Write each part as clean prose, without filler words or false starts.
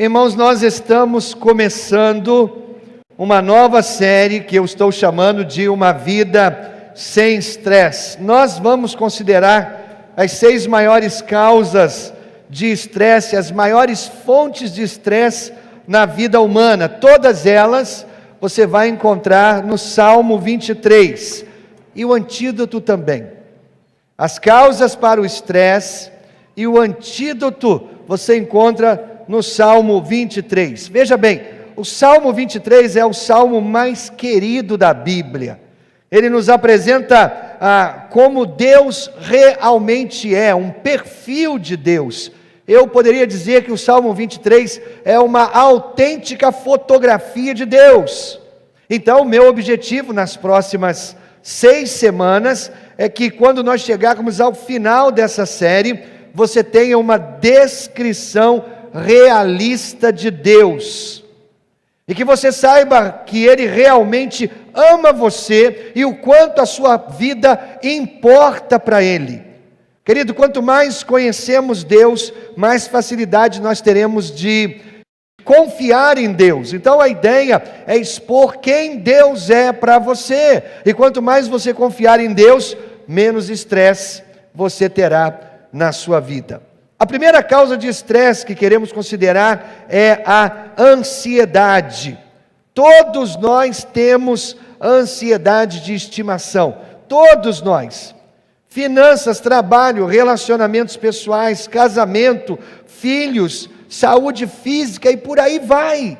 Irmãos, nós estamos começando uma nova série que eu estou chamando de Uma Vida Sem Estresse. Nós vamos considerar as 6 maiores causas de estresse, as maiores fontes de estresse na vida humana. Todas elas você vai encontrar no Salmo 23 e o antídoto também. As causas para o estresse e o antídoto você encontra no Salmo 23. Veja bem, o Salmo 23 é o salmo mais querido da Bíblia. Ele nos apresenta como Deus realmente é, um perfil de Deus. Eu poderia dizer que o Salmo 23 é uma autêntica fotografia de Deus. Então, o meu objetivo nas próximas 6 semanas é que quando nós chegarmos ao final dessa série, você tenha uma descrição realista de Deus, e que você saiba que Ele realmente ama você e o quanto a sua vida importa para Ele. Querido, quanto mais conhecemos Deus, mais facilidade nós teremos de confiar em Deus. Então a ideia é expor quem Deus é para você, e quanto mais você confiar em Deus, menos estresse você terá na sua vida. A primeira causa de estresse que queremos considerar é a ansiedade. Todos nós temos ansiedade de estimação, todos nós. Finanças, trabalho, relacionamentos pessoais, casamento, filhos, saúde física e por aí vai.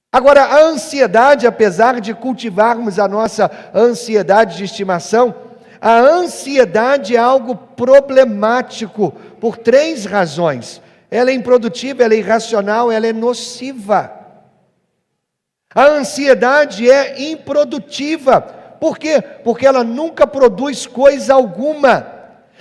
Agora, a ansiedade, apesar de cultivarmos a nossa ansiedade de estimação, a ansiedade é algo problemático por 3 razões. Ela é improdutiva, ela é irracional, ela é nociva. A ansiedade é improdutiva. Por quê? Porque ela nunca produz coisa alguma.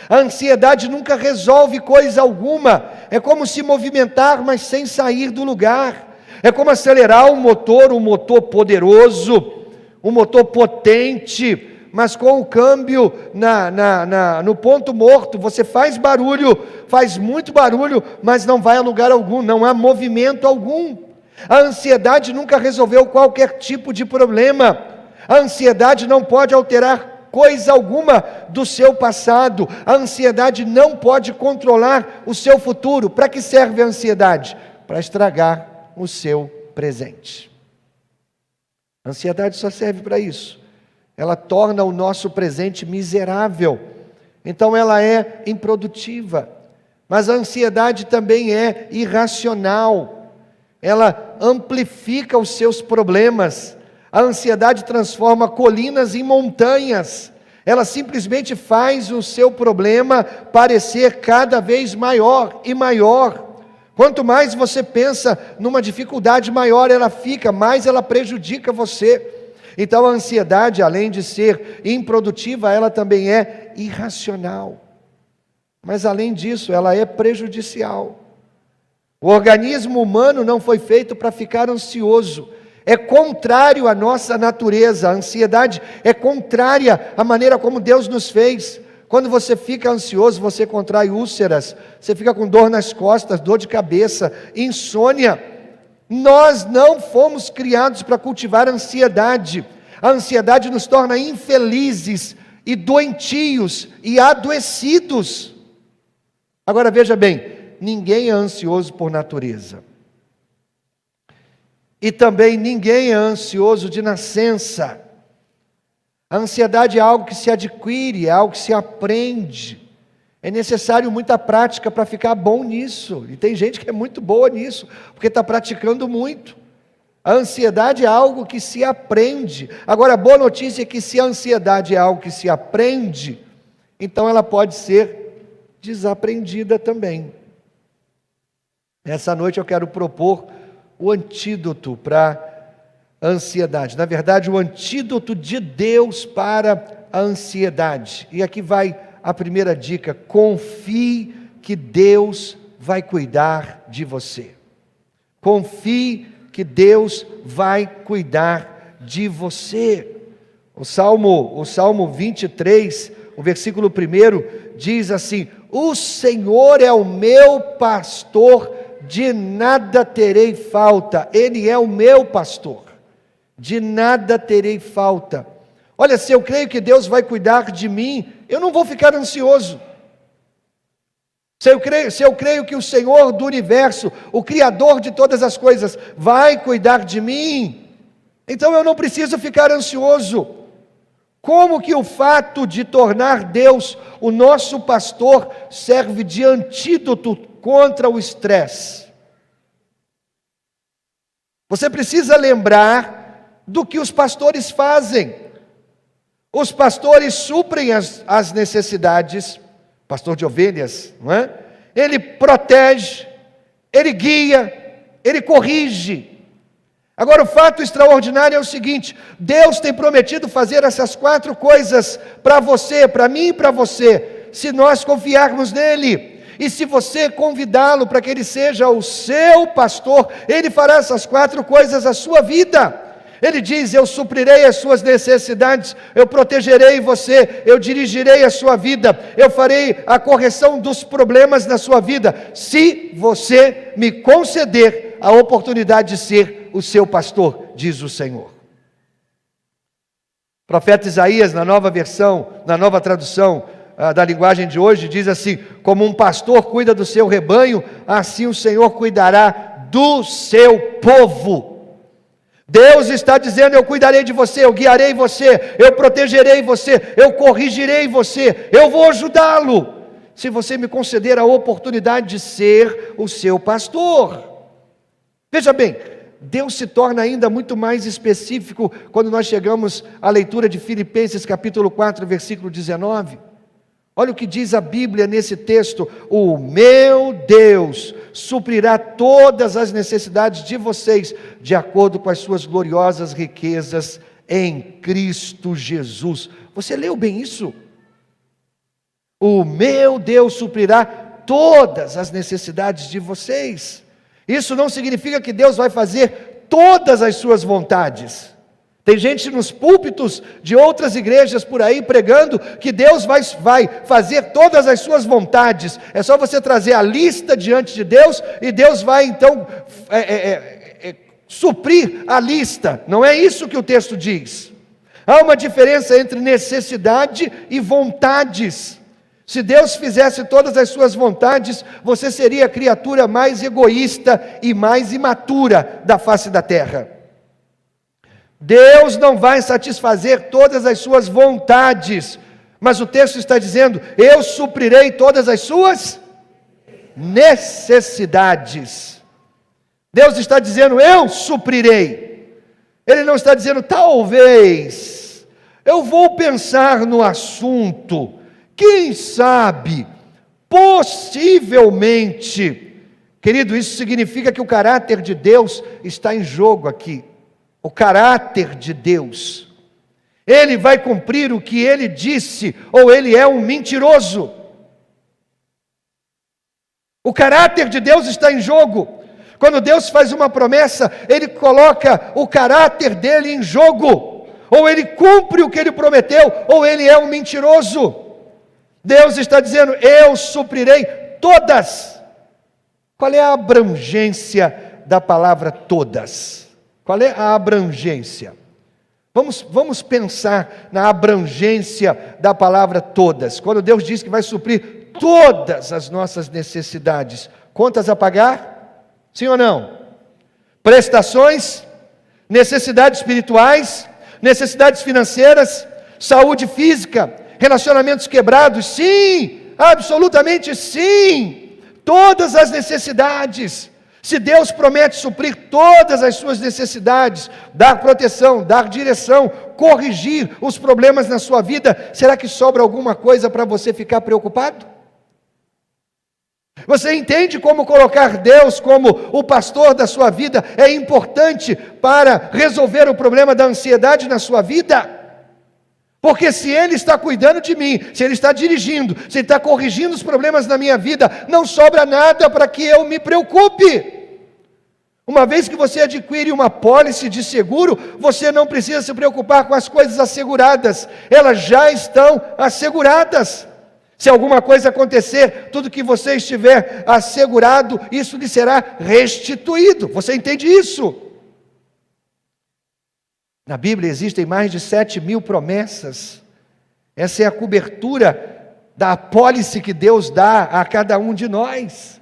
A ansiedade nunca resolve coisa alguma. É como se movimentar, mas sem sair do lugar. É como acelerar um motor poderoso, um motor potente, mas com o câmbio no ponto morto. Você faz barulho, faz muito barulho, mas não vai a lugar algum, não há movimento algum. A ansiedade nunca resolveu qualquer tipo de problema. A ansiedade não pode alterar coisa alguma do seu passado. A ansiedade não pode controlar o seu futuro. Para que serve a ansiedade? Para estragar o seu presente. A ansiedade só serve para isso. Ela torna o nosso presente miserável. Então ela é improdutiva. Mas a ansiedade também é irracional. Ela amplifica os seus problemas. A ansiedade transforma colinas em montanhas. Ela simplesmente faz o seu problema parecer cada vez maior e maior. Quanto mais você pensa numa dificuldade, maior ela fica, mais ela prejudica você. Então a ansiedade, além de ser improdutiva, ela também é irracional. Mas além disso, ela é prejudicial. O organismo humano não foi feito para ficar ansioso. É contrário à nossa natureza. A ansiedade é contrária à maneira como Deus nos fez. Quando você fica ansioso, você contrai úlceras, você fica com dor nas costas, dor de cabeça, insônia. Nós não fomos criados para cultivar ansiedade. A ansiedade nos torna infelizes e doentios e adoecidos. Agora veja bem, ninguém é ansioso por natureza. E também ninguém é ansioso de nascença. A ansiedade é algo que se adquire, é algo que se aprende. É necessário muita prática para ficar bom nisso. E tem gente que é muito boa nisso, porque está praticando muito. A ansiedade é algo que se aprende. Agora, a boa notícia é que se a ansiedade é algo que se aprende, então ela pode ser desaprendida também. Essa noite eu quero propor o antídoto para a ansiedade. Na verdade, o antídoto de Deus para a ansiedade. E aqui vai a primeira dica: confie que Deus vai cuidar de você. Confie que Deus vai cuidar de você. O Salmo 23, o versículo 1 diz assim: o Senhor é o meu pastor, de nada terei falta. Ele é o meu pastor. De nada terei falta. Olha, se eu creio que Deus vai cuidar de mim, eu não vou ficar ansioso. Se eu creio que o Senhor do universo, o Criador de todas as coisas, vai cuidar de mim, então eu não preciso ficar ansioso. Como que o fato de tornar Deus o nosso pastor serve de antídoto contra o estresse? Você precisa lembrar do que os pastores fazem. Os pastores suprem as necessidades, pastor de ovelhas, não é? Ele protege, ele guia, ele corrige. Agora, o fato extraordinário é o seguinte: Deus tem prometido fazer essas 4 coisas para você, para mim e para você, se nós confiarmos nele. E se você convidá-lo para que ele seja o seu pastor, ele fará essas 4 coisas à sua vida. Ele diz: eu suprirei as suas necessidades, eu protegerei você, eu dirigirei a sua vida, eu farei a correção dos problemas na sua vida, se você me conceder a oportunidade de ser o seu pastor, diz o Senhor. O profeta Isaías, na nova versão, na nova tradução da linguagem de hoje, diz assim: como um pastor cuida do seu rebanho, assim o Senhor cuidará do seu povo. Deus está dizendo: eu cuidarei de você, eu guiarei você, eu protegerei você, eu corrigirei você, eu vou ajudá-lo, se você me conceder a oportunidade de ser o seu pastor. Veja bem, Deus se torna ainda muito mais específico quando nós chegamos à leitura de Filipenses capítulo 4, versículo 19. Olha o que diz a Bíblia nesse texto: o meu Deus suprirá todas as necessidades de vocês, de acordo com as suas gloriosas riquezas em Cristo Jesus. Você leu bem isso? O meu Deus suprirá todas as necessidades de vocês. Isso não significa que Deus vai fazer todas as suas vontades. Tem gente nos púlpitos de outras igrejas por aí pregando que Deus vai fazer todas as suas vontades. É só você trazer a lista diante de Deus e Deus vai então suprir a lista. Não é isso que o texto diz. Há uma diferença entre necessidade e vontades. Se Deus fizesse todas as suas vontades, você seria a criatura mais egoísta e mais imatura da face da terra. Deus não vai satisfazer todas as suas vontades, mas o texto está dizendo: eu suprirei todas as suas necessidades. Deus está dizendo: eu suprirei. Ele não está dizendo: talvez, eu vou pensar no assunto, quem sabe, possivelmente. Querido, isso significa que o caráter de Deus está em jogo aqui. O caráter de Deus, Ele vai cumprir o que Ele disse, ou Ele é um mentiroso. O caráter de Deus está em jogo. Quando Deus faz uma promessa, Ele coloca o caráter dEle em jogo. Ou Ele cumpre o que Ele prometeu, ou Ele é um mentiroso. Deus está dizendo: eu suprirei todas. Qual é a abrangência da palavra todas? Qual é a abrangência? Vamos pensar na abrangência da palavra todas. Quando Deus diz que vai suprir todas as nossas necessidades, contas a pagar? Sim ou não? Prestações, necessidades espirituais, necessidades financeiras, saúde física, relacionamentos quebrados? Sim, absolutamente sim. Todas as necessidades. Se Deus promete suprir todas as suas necessidades, dar proteção, dar direção, corrigir os problemas na sua vida, será que sobra alguma coisa para você ficar preocupado? Você entende como colocar Deus como o pastor da sua vida é importante para resolver o problema da ansiedade na sua vida? Porque se Ele está cuidando de mim, se Ele está dirigindo, se Ele está corrigindo os problemas na minha vida, não sobra nada para que eu me preocupe. Uma vez que você adquire uma pólice de seguro, você não precisa se preocupar com as coisas asseguradas, elas já estão asseguradas. Se alguma coisa acontecer, tudo que você estiver assegurado, isso lhe será restituído. Você entende isso? Na Bíblia existem mais de 7.000 promessas. Essa é a cobertura da apólice que Deus dá a cada um de nós.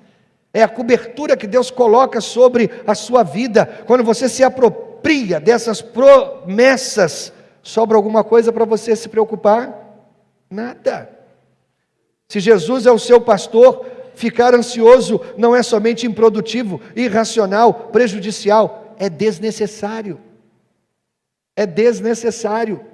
É a cobertura que Deus coloca sobre a sua vida. Quando você se apropria dessas promessas, sobra alguma coisa para você se preocupar? Nada. Se Jesus é o seu pastor, ficar ansioso não é somente improdutivo, irracional, prejudicial, é desnecessário. É desnecessário.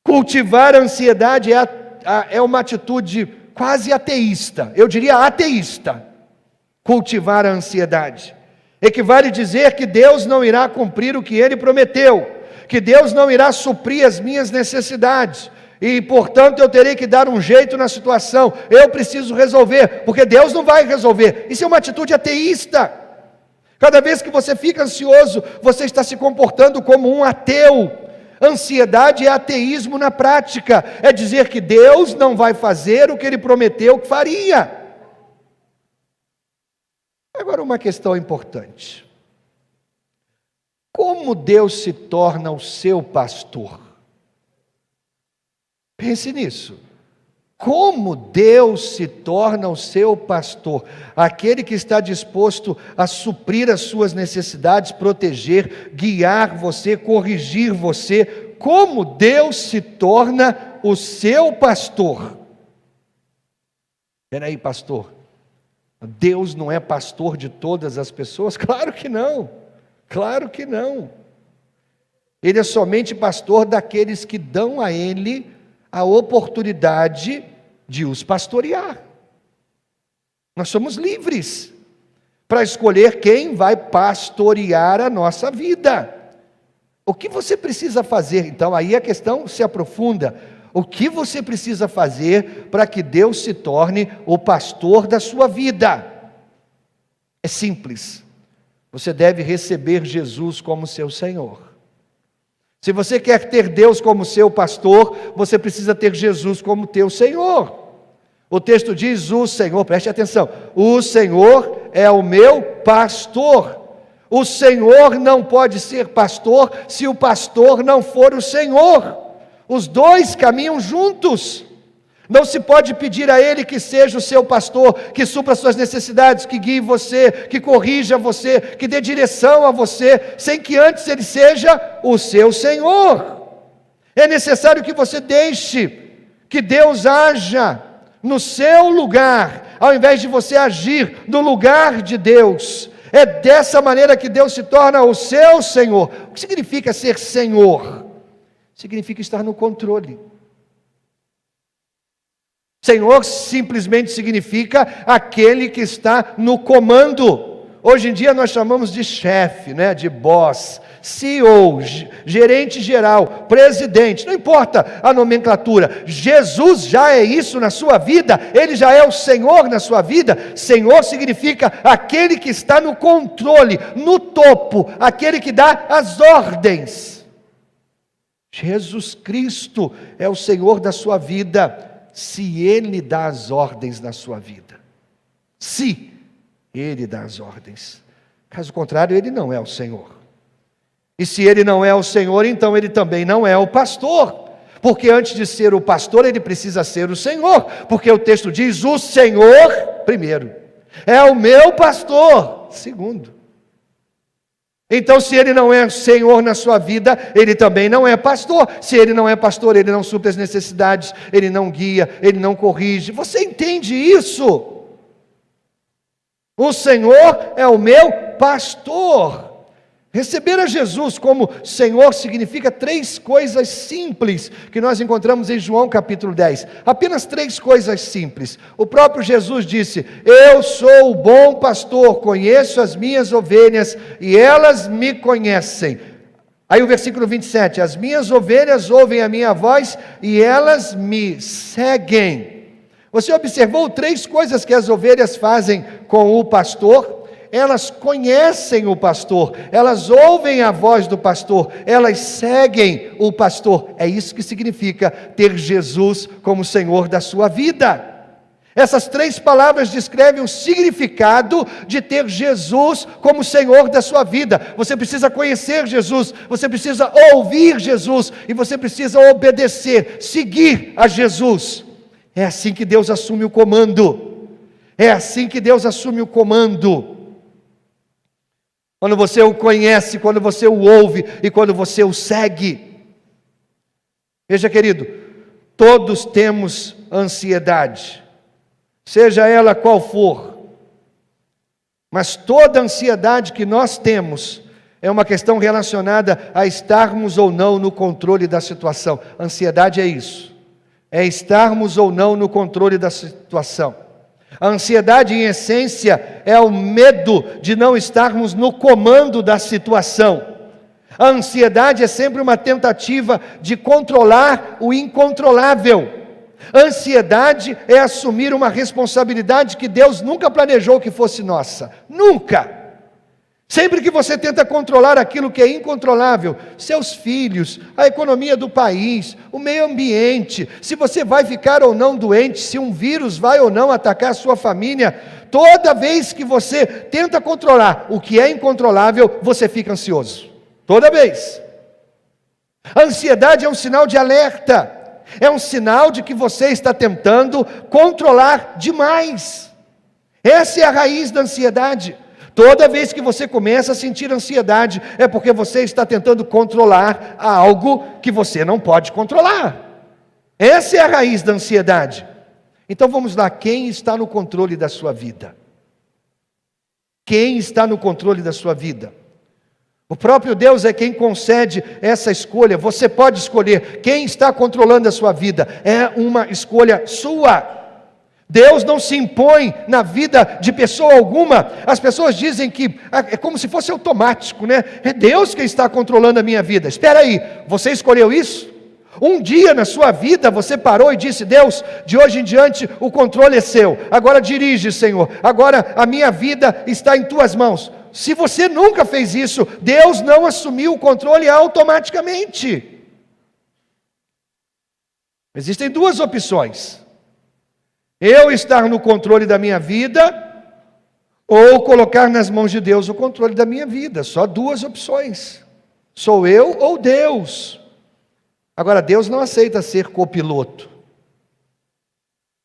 Cultivar a ansiedade é uma atitude quase ateísta, eu diria ateísta. Cultivar a ansiedade equivale a dizer que Deus não irá cumprir o que Ele prometeu, que Deus não irá suprir as minhas necessidades, e portanto eu terei que dar um jeito na situação, eu preciso resolver, porque Deus não vai resolver. Isso é uma atitude ateísta. Cada vez que você fica ansioso, você está se comportando como um ateu. Ansiedade é ateísmo na prática, é dizer que Deus não vai fazer o que Ele prometeu que faria. Agora uma questão importante: como Deus se torna o seu pastor? Pense nisso. Como Deus se torna o seu pastor? Aquele que está disposto a suprir as suas necessidades, proteger, guiar você, corrigir você. Como Deus se torna o seu pastor? Espera aí, pastor. Deus não é pastor de todas as pessoas? Claro que não. Claro que não. Ele é somente pastor daqueles que dão a Ele a oportunidade de os pastorear. Nós somos livres para escolher quem vai pastorear a nossa vida. O que você precisa fazer? Então aí a questão se aprofunda. O que você precisa fazer para que Deus se torne o pastor da sua vida? É simples. Você deve receber Jesus como seu Senhor. Se você quer ter Deus como seu pastor, você precisa ter Jesus como teu Senhor. O texto diz: o Senhor, preste atenção, o Senhor é o meu pastor. O Senhor não pode ser pastor se o pastor não for o Senhor. Os dois caminham juntos. Não se pode pedir a Ele que seja o seu pastor, que supra as suas necessidades, que guie você, que corrija você, que dê direção a você, sem que antes Ele seja o seu Senhor. É necessário que você deixe que Deus haja no seu lugar, ao invés de você agir no lugar de Deus. É dessa maneira que Deus se torna o seu Senhor. O que significa ser Senhor? Significa estar no controle. Senhor simplesmente significa aquele que está no comando. Hoje em dia nós chamamos de chefe, de boss, CEO, gerente geral, presidente, não importa a nomenclatura. Jesus já é isso na sua vida, Ele já é o Senhor na sua vida. Senhor significa aquele que está no controle, no topo, aquele que dá as ordens. Jesus Cristo é o Senhor da sua vida, se Ele dá as ordens na sua vida. Se Ele dá as ordens. Caso contrário, Ele não é o Senhor. E se Ele não é o Senhor, então Ele também não é o pastor. Porque antes de ser o pastor, Ele precisa ser o Senhor. Porque o texto diz: o Senhor, primeiro, é o meu pastor, segundo. Então, se Ele não é Senhor na sua vida, Ele também não é pastor. Se Ele não é pastor, Ele não supre as necessidades, Ele não guia, Ele não corrige. Você entende isso? O Senhor é o meu pastor. Receber a Jesus como Senhor significa 3 coisas simples que nós encontramos em João capítulo 10. Apenas 3 coisas simples. O próprio Jesus disse: eu sou o bom pastor, conheço as minhas ovelhas e elas me conhecem. Aí o versículo 27, as minhas ovelhas ouvem a minha voz e elas me seguem. Você observou 3 coisas que as ovelhas fazem com o pastor? elas conhecem o pastor, elas ouvem a voz do pastor, elas seguem o pastor. É isso que significa ter Jesus como Senhor da sua vida. Essas 3 palavras descrevem o significado de ter Jesus como Senhor da sua vida. Você precisa conhecer Jesus, você precisa ouvir Jesus, e você precisa obedecer, seguir a Jesus. É assim que Deus assume o comando. É assim que Deus assume o comando. Quando você o conhece, quando você o ouve e quando você o segue. Veja, querido, todos temos ansiedade, seja ela qual for, mas toda ansiedade que nós temos é uma questão relacionada a estarmos ou não no controle da situação. Ansiedade é isso, é estarmos ou não no controle da situação. A ansiedade, em essência, é o medo de não estarmos no comando da situação. A ansiedade é sempre uma tentativa de controlar o incontrolável. Ansiedade é assumir uma responsabilidade que Deus nunca planejou que fosse nossa. Nunca! Sempre que você tenta controlar aquilo que é incontrolável, seus filhos, a economia do país, o meio ambiente, se você vai ficar ou não doente, se um vírus vai ou não atacar a sua família, toda vez que você tenta controlar o que é incontrolável, você fica ansioso. Toda vez. A ansiedade é um sinal de alerta. É um sinal de que você está tentando controlar demais. Essa é a raiz da ansiedade. Toda vez que você começa a sentir ansiedade, é porque você está tentando controlar algo que você não pode controlar. Essa é a raiz da ansiedade. Então vamos lá, quem está no controle da sua vida? Quem está no controle da sua vida? O próprio Deus é quem concede essa escolha. Você pode escolher quem está controlando a sua vida. É uma escolha sua. Deus não se impõe na vida de pessoa alguma. As pessoas dizem que é como se fosse automático, né? É Deus quem está controlando a minha vida. Espera aí, você escolheu isso? Um dia na sua vida você parou e disse: Deus, de hoje em diante o controle é seu. Agora dirige, Senhor. Agora a minha vida está em tuas mãos. Se você nunca fez isso, Deus não assumiu o controle automaticamente. Existem 2 opções: eu estar no controle da minha vida, ou colocar nas mãos de Deus o controle da minha vida. Só 2 opções: sou eu ou Deus. Agora, Deus não aceita ser copiloto.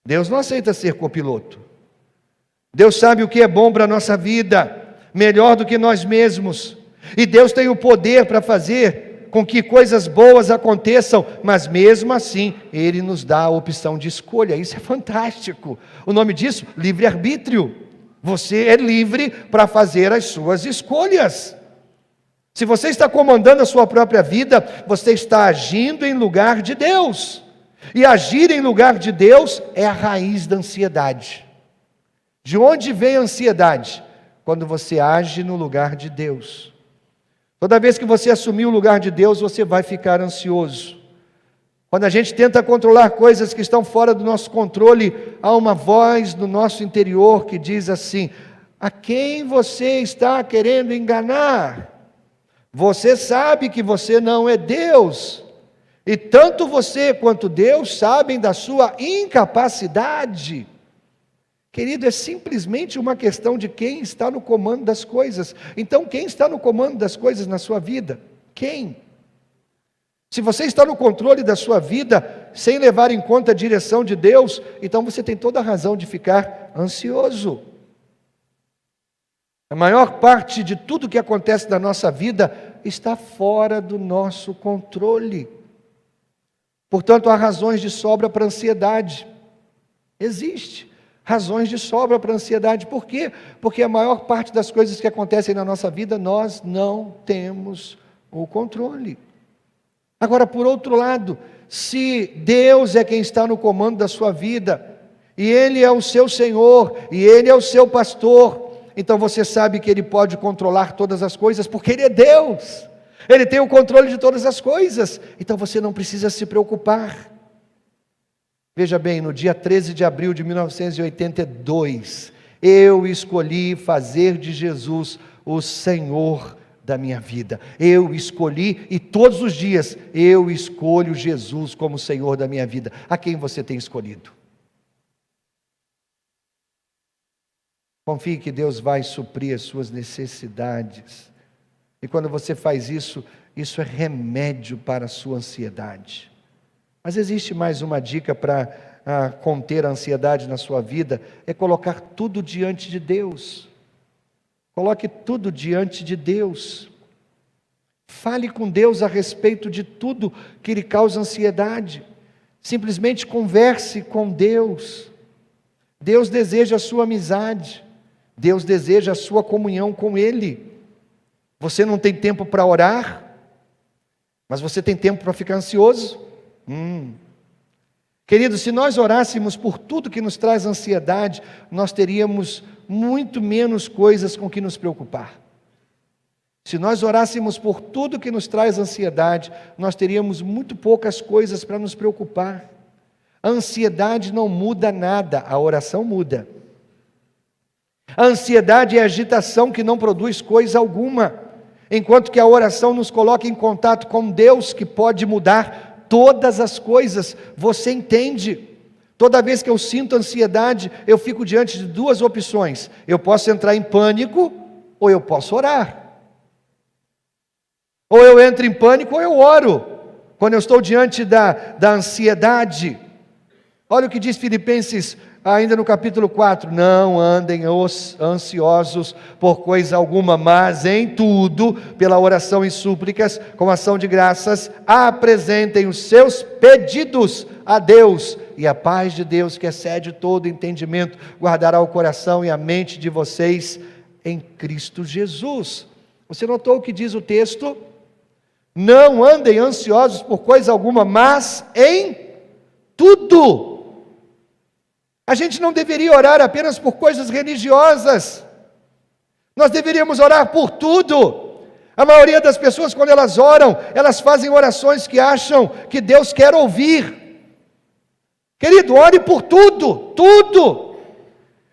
Deus não aceita ser copiloto. Deus sabe o que é bom para a nossa vida, melhor do que nós mesmos. E Deus tem o poder para fazer com que coisas boas aconteçam, mas mesmo assim, Ele nos dá a opção de escolha. Isso é fantástico. O nome disso, livre-arbítrio. Você é livre para fazer as suas escolhas. Se você está comandando a sua própria vida, você está agindo em lugar de Deus. E agir em lugar de Deus é a raiz da ansiedade. De onde vem a ansiedade? Quando você age no lugar de Deus. Toda vez que você assumir o lugar de Deus, você vai ficar ansioso. Quando a gente tenta controlar coisas que estão fora do nosso controle, há uma voz no nosso interior que diz assim: a quem você está querendo enganar? Você sabe que você não é Deus. E tanto você quanto Deus sabem da sua incapacidade. Querido, é simplesmente uma questão de quem está no comando das coisas. Então, quem está no comando das coisas na sua vida? Quem? Se você está no controle da sua vida, sem levar em conta a direção de Deus, então você tem toda a razão de ficar ansioso. A maior parte de tudo que acontece na nossa vida está fora do nosso controle. Portanto, há razões de sobra para a ansiedade. Existe razões de sobra para a ansiedade. Por quê? Porque a maior parte das coisas que acontecem na nossa vida, nós não temos o controle. Agora, por outro lado, se Deus é quem está no comando da sua vida, e Ele é o seu Senhor, e Ele é o seu pastor, então você sabe que Ele pode controlar todas as coisas, porque Ele é Deus. Ele tem o controle de todas as coisas. Então você não precisa se preocupar. Veja bem, no dia 13 de abril de 1982, Eu escolhi fazer de Jesus o Senhor da minha vida. Eu escolhi, e todos os dias eu escolho Jesus como Senhor da minha vida. A quem você tem escolhido? Confie que Deus vai suprir as suas necessidades. E quando você faz isso, isso é remédio para a sua ansiedade. Mas existe mais uma dica para conter a ansiedade na sua vida, é colocar tudo diante de Deus. Coloque tudo diante de Deus. Fale com Deus a respeito de tudo que lhe causa ansiedade. Simplesmente converse com Deus. Deus deseja a sua amizade. Deus deseja a sua comunhão com Ele. Você não tem tempo para orar, mas você tem tempo para ficar ansioso? Querido, se nós orássemos por tudo que nos traz ansiedade, nós teríamos muito menos coisas com que nos preocupar. Se nós orássemos por tudo que nos traz ansiedade, nós teríamos muito poucas coisas para nos preocupar. A ansiedade não muda nada, a oração muda. A ansiedade é agitação que não produz coisa alguma, enquanto que a oração nos coloca em contato com Deus, que pode mudar todas as coisas. Você entende? Toda vez que eu sinto ansiedade, eu fico diante de duas opções: eu posso entrar em pânico, ou eu posso orar. Ou eu entro em pânico, ou eu oro, quando eu estou diante da ansiedade. Olha o que diz Filipenses, ainda no capítulo 4, não andem ansiosos por coisa alguma, mas em tudo, pela oração e súplicas, com ação de graças, apresentem os seus pedidos a Deus, e a paz de Deus, que excede todo entendimento, guardará o coração e a mente de vocês em Cristo Jesus. Você notou o que diz o texto? Não andem ansiosos por coisa alguma, mas em tudo. A gente não deveria orar apenas por coisas religiosas. Nós deveríamos orar por tudo. A maioria das pessoas, quando elas oram, elas fazem orações que acham que Deus quer ouvir. Querido, ore por tudo, tudo.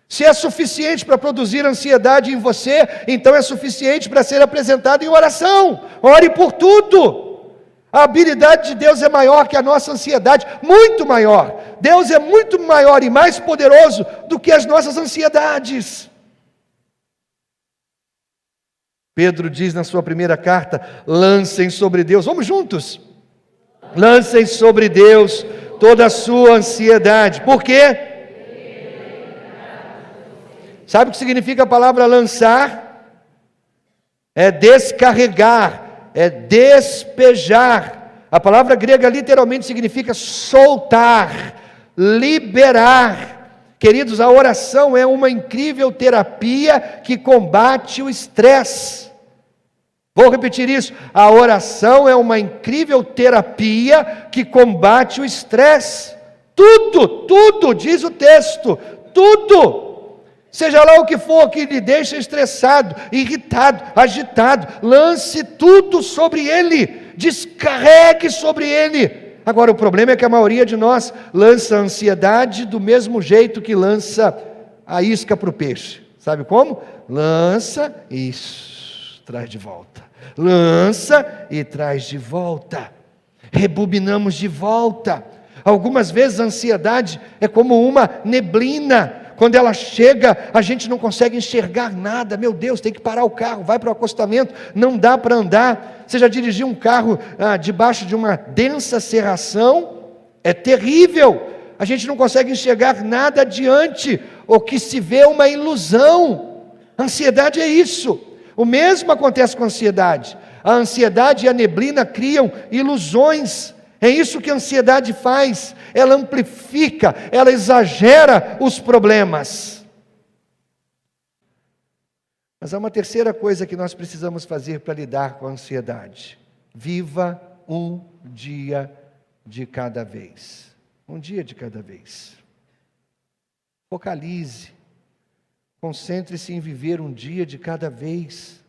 Se é suficiente para produzir ansiedade em você, então é suficiente para ser apresentado em oração. Ore por tudo. A habilidade de Deus é maior que a nossa ansiedade, muito maior. Deus é muito maior e mais poderoso do que as nossas ansiedades. Pedro diz na sua primeira carta: lancem sobre Deus, vamos juntos, lancem sobre Deus toda a sua ansiedade. Por quê? Sabe o que significa a palavra lançar? É descarregar, é despejar. A palavra grega literalmente significa soltar, liberar. Queridos, a oração é uma incrível terapia que combate o estresse. Vou repetir isso: a oração é uma incrível terapia que combate o estresse. Tudo, diz o texto, tudo. Seja lá o que for que lhe deixa estressado, irritado, agitado, lance tudo sobre Ele, descarregue sobre Ele. Agora, o problema é que a maioria de nós lança a ansiedade do mesmo jeito que lança a isca para o peixe. Sabe como? Lança e traz de volta. Lança e traz de volta. Rebobinamos de volta. Algumas vezes a ansiedade é como uma neblina. Quando ela chega, a gente não consegue enxergar nada. Meu Deus, tem que parar o carro, vai para o acostamento, não dá para andar. Você já dirigiu um carro debaixo de uma densa cerração? É terrível. A gente não consegue enxergar nada adiante. O que se vê é uma ilusão. A ansiedade é isso. O mesmo acontece com a ansiedade. A ansiedade e a neblina criam ilusões. É isso que a ansiedade faz. Ela amplifica, ela exagera os problemas. Mas há uma terceira coisa que nós precisamos fazer para lidar com a ansiedade. Viva um dia de cada vez. Um dia de cada vez. Focalize. Concentre-se em viver um dia de cada vez.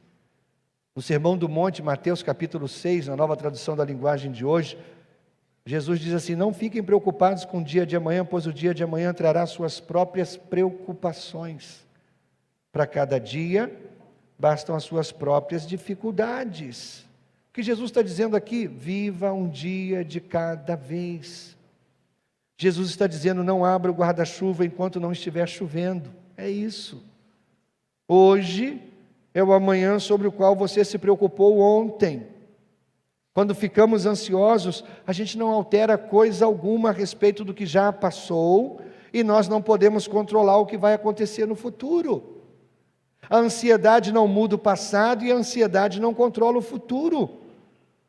No Sermão do Monte, Mateus capítulo 6, na nova tradução da linguagem de hoje, Jesus diz assim: não fiquem preocupados com o dia de amanhã, pois o dia de amanhã trará suas próprias preocupações. Para cada dia, bastam as suas próprias dificuldades. O que Jesus está dizendo aqui? Viva um dia de cada vez. Jesus está dizendo, não abra o guarda-chuva enquanto não estiver chovendo. É isso. Hoje é o amanhã sobre o qual você se preocupou ontem. Quando ficamos ansiosos, a gente não altera coisa alguma a respeito do que já passou, e nós não podemos controlar o que vai acontecer no futuro. A ansiedade não muda o passado e a ansiedade não controla o futuro.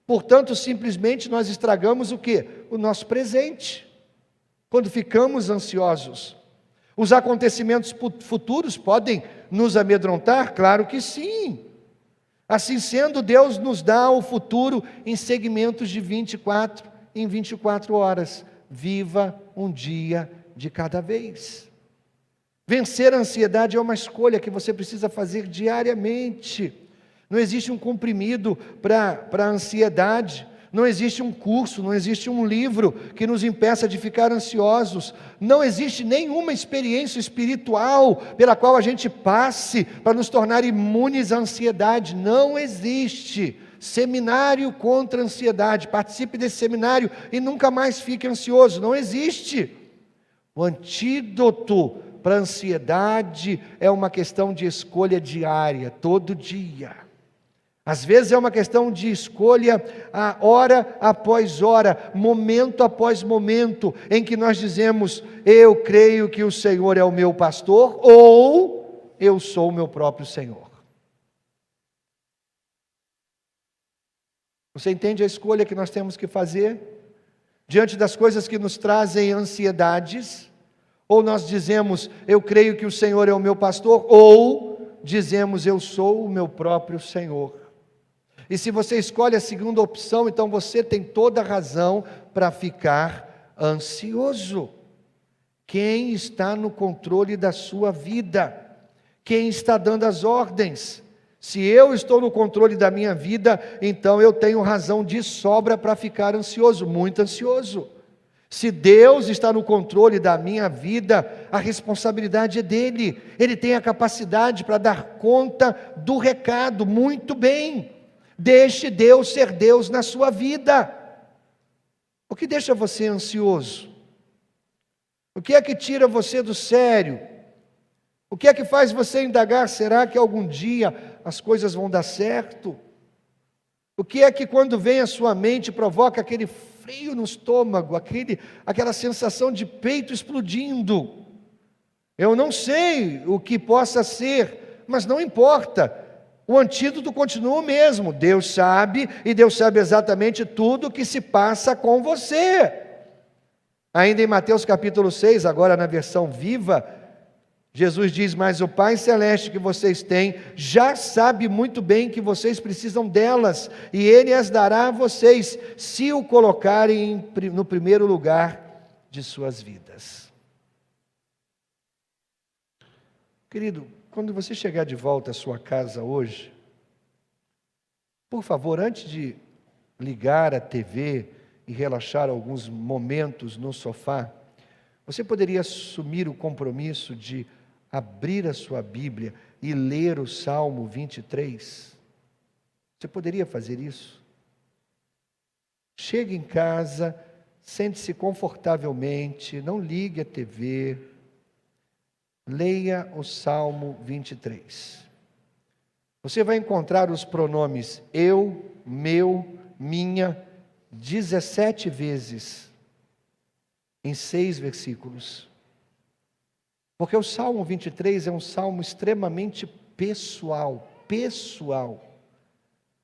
Portanto, simplesmente nós estragamos o quê? O nosso presente. Quando ficamos ansiosos. Os acontecimentos futuros podem nos amedrontar? Claro que sim. Assim sendo, Deus nos dá o futuro em segmentos de 24 em 24 horas. Viva um dia de cada vez. Vencer a ansiedade é uma escolha que você precisa fazer diariamente. Não existe um comprimido para a ansiedade. Não existe um curso, não existe um livro que nos impeça de ficar ansiosos. Não existe nenhuma experiência espiritual pela qual a gente passe para nos tornar imunes à ansiedade. Não existe. Seminário contra a ansiedade. Participe desse seminário e nunca mais fique ansioso. Não existe. O antídoto para a ansiedade é uma questão de escolha diária, todo dia. Às vezes é uma questão de escolha, hora após hora, momento após momento, em que nós dizemos, eu creio que o Senhor é o meu pastor, ou eu sou o meu próprio Senhor. Você entende a escolha que nós temos que fazer? Diante das coisas que nos trazem ansiedades, ou nós dizemos, eu creio que o Senhor é o meu pastor, ou dizemos, eu sou o meu próprio Senhor. E se você escolhe a segunda opção, então você tem toda a razão para ficar ansioso. Quem está no controle da sua vida? Quem está dando as ordens? Se eu estou no controle da minha vida, então eu tenho razão de sobra para ficar ansioso, muito ansioso. Se Deus está no controle da minha vida, a responsabilidade é dele. Ele tem a capacidade para dar conta do recado, muito bem. Deixe Deus ser Deus na sua vida. O que deixa você ansioso? O que é que tira você do sério? O que é que faz você indagar, será que algum dia as coisas vão dar certo? O que é que quando vem à sua mente provoca aquele frio no estômago, aquela sensação de peito explodindo? Eu não sei o que possa ser, mas não importa. O antídoto continua o mesmo. Deus sabe, e Deus sabe exatamente tudo o que se passa com você. Ainda em Mateus capítulo 6, agora na versão viva, Jesus diz, mas o Pai Celeste que vocês têm, já sabe muito bem que vocês precisam delas, e Ele as dará a vocês, se o colocarem no primeiro lugar de suas vidas. Querido, quando você chegar de volta à sua casa hoje, por favor, antes de ligar a TV e relaxar alguns momentos no sofá, você poderia assumir o compromisso de abrir a sua Bíblia e ler o Salmo 23? Você poderia fazer isso? Chegue em casa, sente-se confortavelmente, não ligue a TV, leia o Salmo 23. Você vai encontrar os pronomes eu, meu, minha, 17 vezes, em 6 versículos. Porque o Salmo 23 é um salmo extremamente pessoal.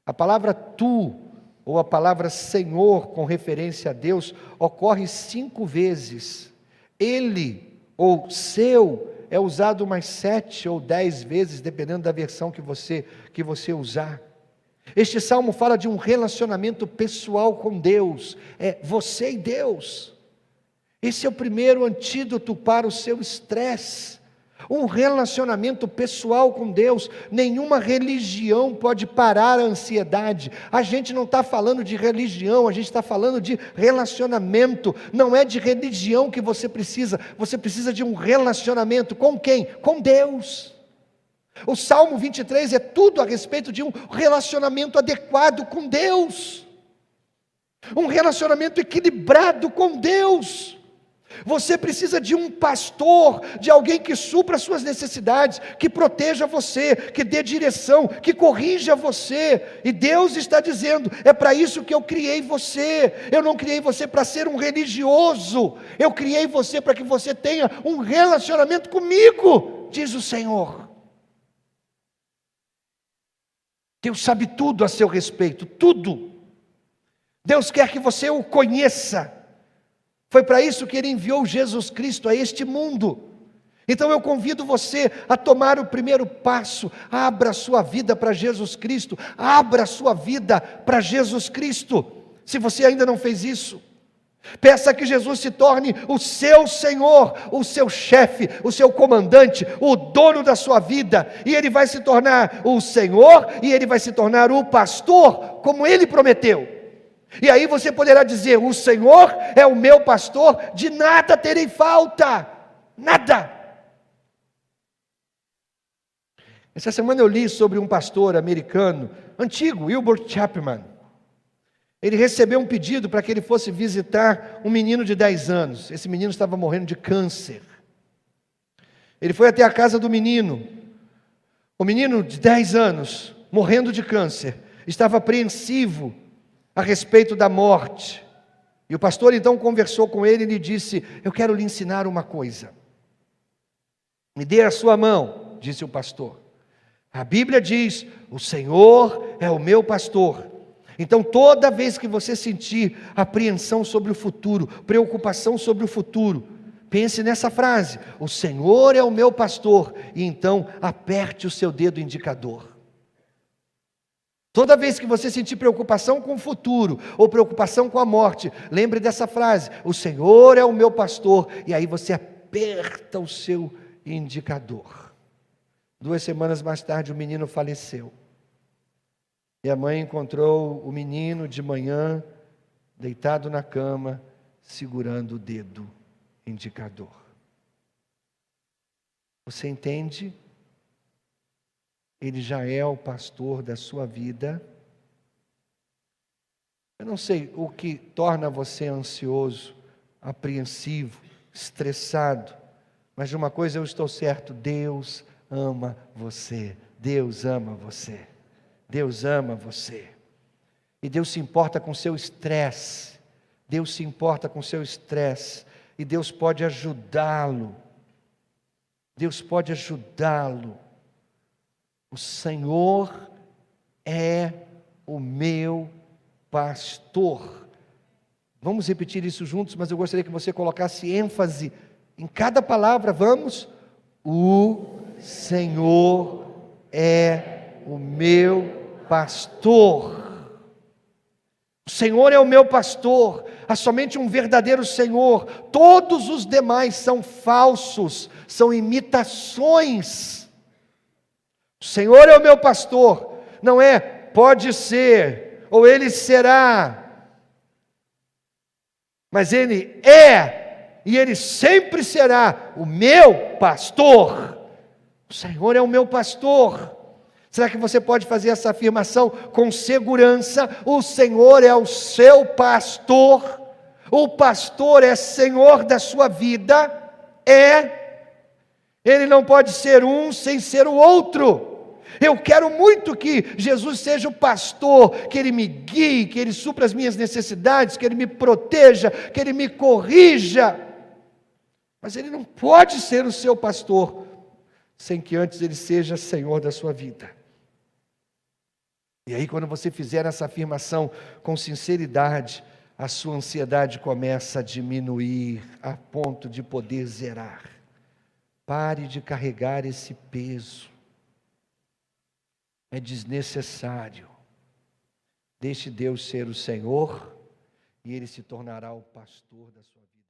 A palavra tu, ou a palavra Senhor, com referência a Deus, ocorre 5 vezes. Ele, ou seu, é usado umas 7 ou 10 vezes, dependendo da versão que você usar. Este salmo fala de um relacionamento pessoal com Deus, é você e Deus. Esse é o primeiro antídoto para o seu estresse, um relacionamento pessoal com Deus. Nenhuma religião pode parar a ansiedade. A gente não está falando de religião, a gente está falando de relacionamento. Não é de religião que você precisa de um relacionamento com quem? Com Deus. O Salmo 23 é tudo a respeito de um relacionamento adequado com Deus, um relacionamento equilibrado com Deus. Você precisa de um pastor, de alguém que supra as suas necessidades, que proteja você, que dê direção, que corrija você. E Deus está dizendo: é para isso que eu criei você. Eu não criei você para ser um religioso, eu criei você para que você tenha um relacionamento comigo, diz o Senhor. Deus sabe tudo a seu respeito, tudo. Deus quer que você o conheça. Foi para isso que Ele enviou Jesus Cristo a este mundo. Então eu convido você a tomar o primeiro passo. Abra a sua vida para Jesus Cristo. Abra a sua vida para Jesus Cristo. Se você ainda não fez isso, peça que Jesus se torne o seu Senhor, o seu chefe, o seu comandante, o dono da sua vida. E Ele vai se tornar o Senhor, e Ele vai se tornar o pastor, como Ele prometeu. E aí você poderá dizer: o Senhor é o meu pastor, de nada terei falta, nada. Essa semana eu li sobre um pastor americano, antigo, Wilbur Chapman. Ele recebeu um pedido para que ele fosse visitar um menino de 10 anos. Esse menino estava morrendo de câncer. Ele foi até a casa do menino. O menino de 10 anos, morrendo de câncer, estava apreensivo a respeito da morte. E o pastor então conversou com ele e lhe disse: eu quero lhe ensinar uma coisa. Me dê a sua mão, disse o pastor. A Bíblia diz: o Senhor é o meu pastor. Então toda vez que você sentir apreensão sobre o futuro, preocupação sobre o futuro, pense nessa frase: o Senhor é o meu pastor. E então aperte o seu dedo indicador. Toda vez que você sentir preocupação com o futuro, ou preocupação com a morte, lembre dessa frase: o Senhor é o meu pastor. E aí você aperta o seu indicador. 2 semanas mais tarde o menino faleceu. E a mãe encontrou o menino de manhã, deitado na cama, segurando o dedo indicador. Você entende? Ele já é o pastor da sua vida. Eu não sei o que torna você ansioso, apreensivo, estressado, mas de uma coisa eu estou certo: Deus ama você. Deus ama você. Deus ama você. E Deus se importa com o seu estresse. Deus se importa com o seu estresse. E Deus pode ajudá-lo. Deus pode ajudá-lo. O Senhor é o meu pastor. Vamos repetir isso juntos, mas eu gostaria que você colocasse ênfase em cada palavra. Vamos? O Senhor é o meu pastor. O Senhor é o meu pastor. Há somente um verdadeiro Senhor. Todos os demais são falsos, são imitações. O Senhor é o meu pastor. Não é pode ser, ou Ele será. Mas Ele é, e Ele sempre será o meu pastor. O Senhor é o meu pastor. Será que você pode fazer essa afirmação com segurança? O Senhor é o seu pastor. O pastor é Senhor da sua vida. Ele não pode ser um sem ser o outro. Eu quero muito que Jesus seja o pastor, que Ele me guie, que Ele supra as minhas necessidades, que Ele me proteja, que Ele me corrija. Mas Ele não pode ser o seu pastor sem que antes Ele seja Senhor da sua vida. E aí, quando você fizer essa afirmação com sinceridade, a sua ansiedade começa a diminuir a ponto de poder zerar. Pare de carregar esse peso. É desnecessário. Deixe Deus ser o Senhor e Ele se tornará o pastor da sua vida.